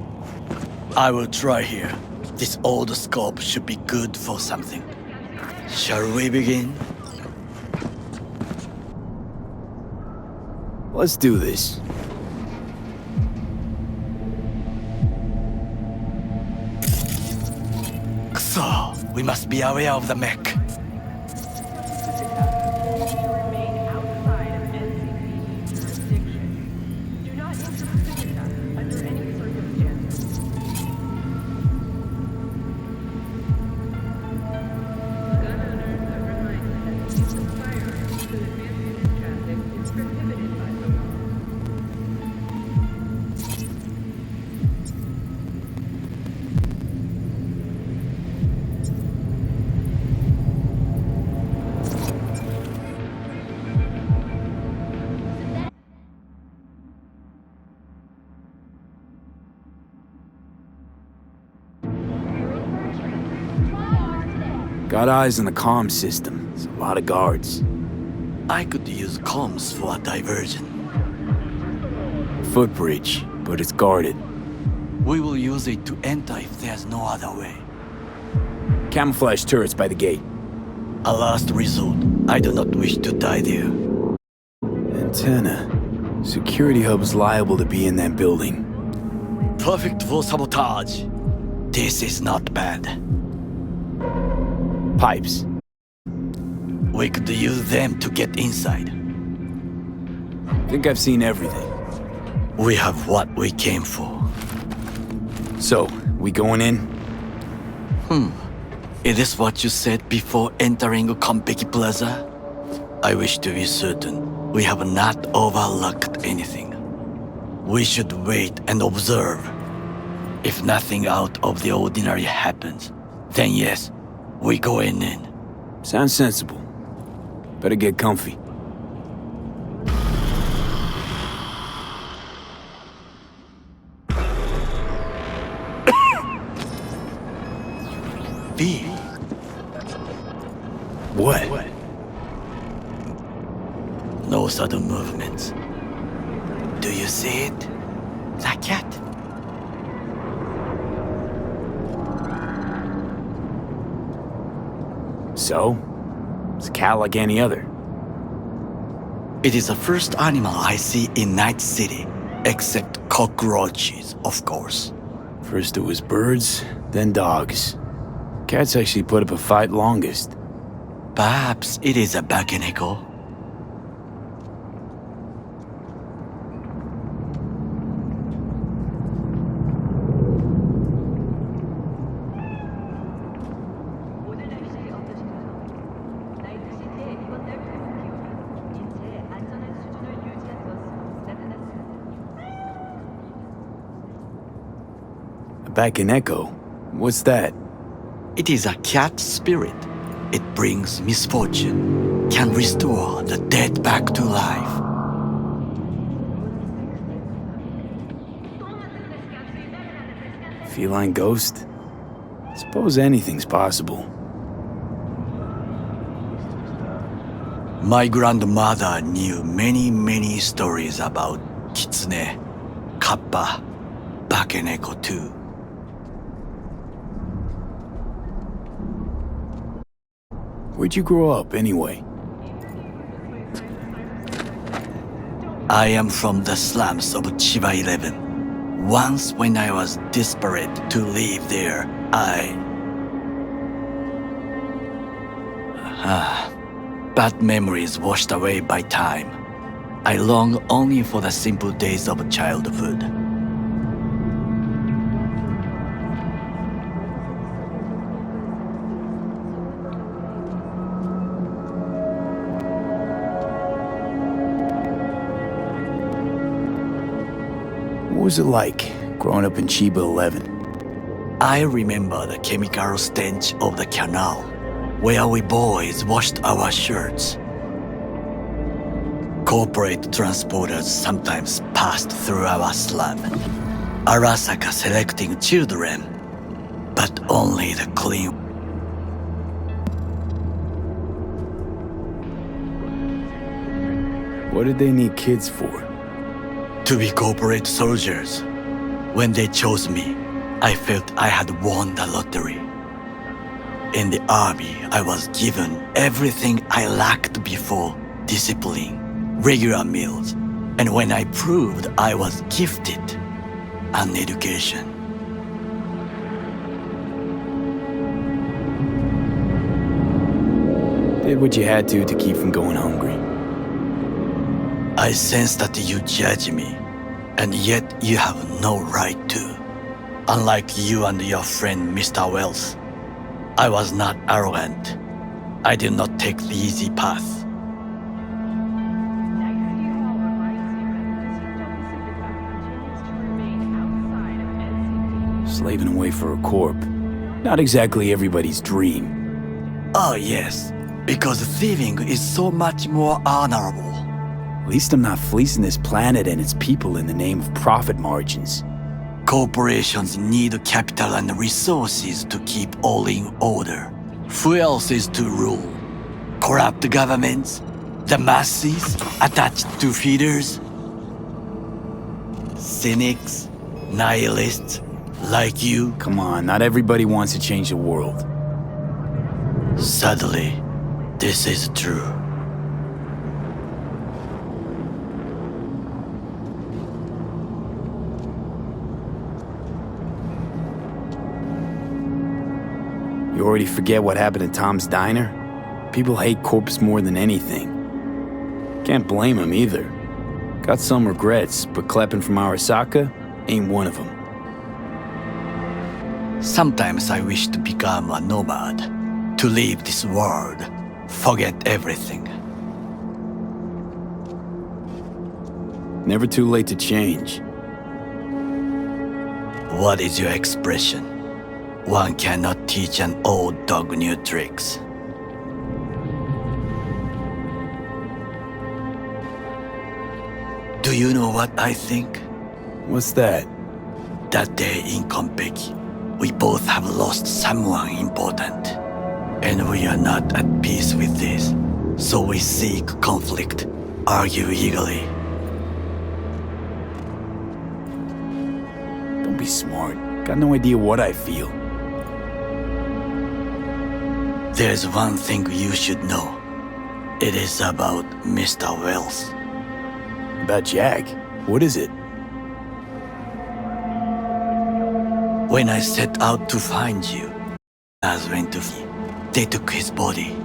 I will try here. This old scope should be good for something. Shall we begin? Let's do this. So, we must be aware of the mech. Got eyes on the comm system. There's a lot of guards. I could use comms for a diversion. Footbridge, but it's guarded. We will use it to enter if there's no other way. Camouflage turrets by the gate. A last resort. I do not wish to die there. Antenna. Security hub's liable to be in that building. Perfect for sabotage. This is not bad. Pipes. We could use them to get inside. Think I've seen everything. We have what we came for. So, we going in? Is this what you said before entering Konpeki Plaza? I wish to be certain we have not overlooked anything. We should wait and observe. If nothing out of the ordinary happens, then yes, we going in. Sounds sensible. Better get comfy. V. What? No sudden movements. Do you see it? The cat. So? It's a cat like any other. It is the first animal I see in Night City, except cockroaches, of course. First it was birds, then dogs. Cats actually put up a fight longest. Perhaps it is a Bakeneko. Back in Echo? What's that? It is a cat spirit. It brings misfortune, can restore the dead back to life. Feline ghost? Suppose anything's possible. My grandmother knew many stories about Kitsune, Kappa, Bakeneko too. Where'd you grow up, anyway? I am from the slums of Chiba 11. Once when I was desperate to live there, bad memories washed away by time. I long only for the simple days of childhood. What was it like, growing up in Chiba 11? I remember the chemical stench of the canal, where we boys washed our shirts. Corporate transporters sometimes passed through our slum. Arasaka selecting children, but only the clean. What did they need kids for? To be corporate soldiers. When they chose me, I felt I had won the lottery. In the army, I was given everything I lacked before: discipline, regular meals, and when I proved I was gifted, an education. Did what you had to keep from going hungry. I sense that you judge me, and yet you have no right to. Unlike you and your friend Mr. Wells, I was not arrogant. I did not take the easy path. Slaving away for a corp. Not exactly everybody's dream. Oh yes, because thieving is so much more honorable. At least I'm not fleecing this planet and its people in the name of profit margins. Corporations need capital and resources to keep all in order. Who else is to rule? Corrupt governments? The masses attached to feeders? Cynics? Nihilists? Like you? Come on, not everybody wants to change the world. Sadly, this is true. You already forget what happened at Tom's Diner? People hate corpse more than anything. Can't blame them either. Got some regrets, but Kleppen from Arasaka ain't one of them. Sometimes I wish to become a nomad, to leave this world, forget everything. Never too late to change. What is your expression? One cannot teach an old dog new tricks. Do you know what I think? What's that? That day in Konpeki, we both have lost someone important. And we are not at peace with this. So we seek conflict, argue eagerly. Don't be smart. Got no idea what I feel. There's one thing you should know. It is about Mr. Wells. About Jack? What is it? When I set out to find you, as went to they took his body.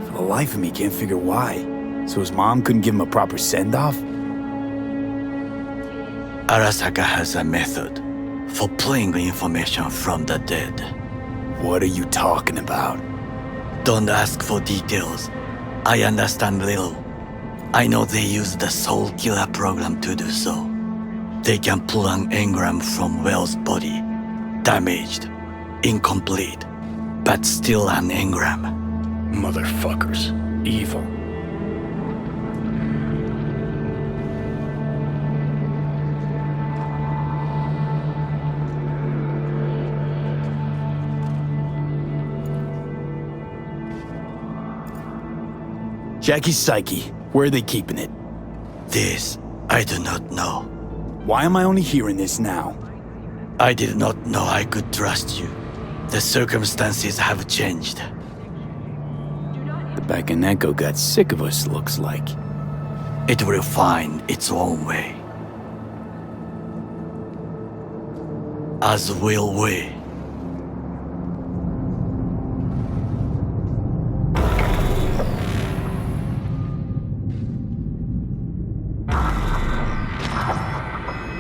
For the life of me, can't figure why. So his mom couldn't give him a proper send-off? Arasaka has a method for pulling information from the dead. What are you talking about? Don't ask for details. I understand little. I know they use the Soul Killer program to do so. They can pull an engram from Wells' body. Damaged, incomplete, but still an engram. Motherfuckers. Evil. Jackie's psyche. Where are they keeping it? This, I do not know. Why am I only hearing this now? I did not know I could trust you. The circumstances have changed. The Bakaneko got sick of us, looks like. It will find its own way. As will we.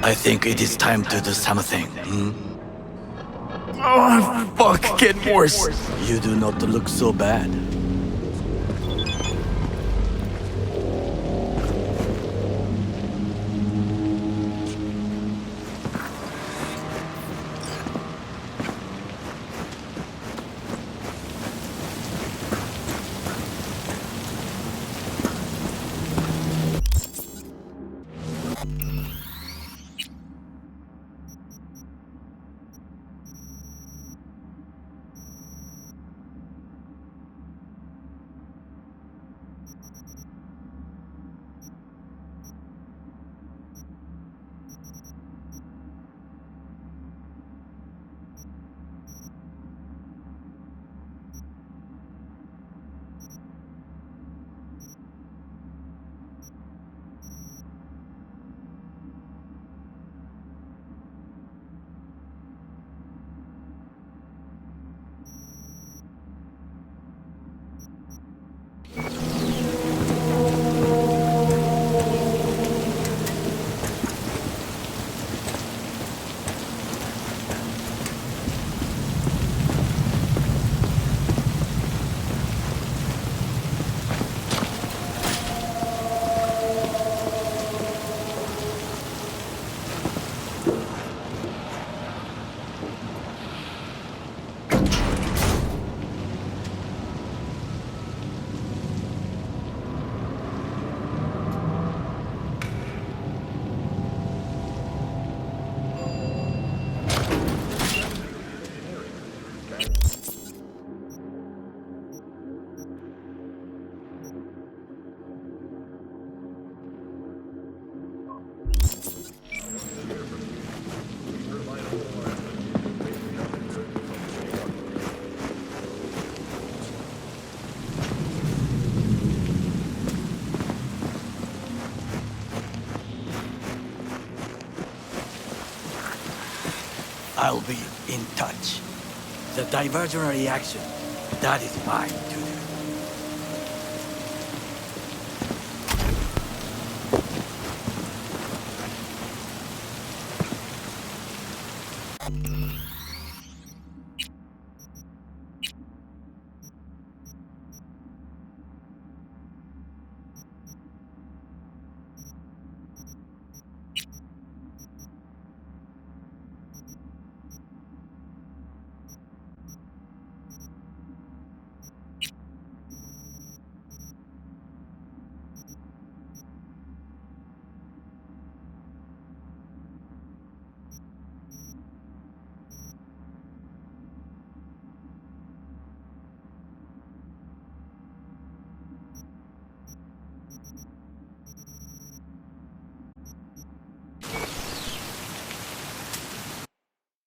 I think it is time to do something. Oh, fuck, getting worse. You do not look so bad. I'll be in touch. The diversionary action, that is mine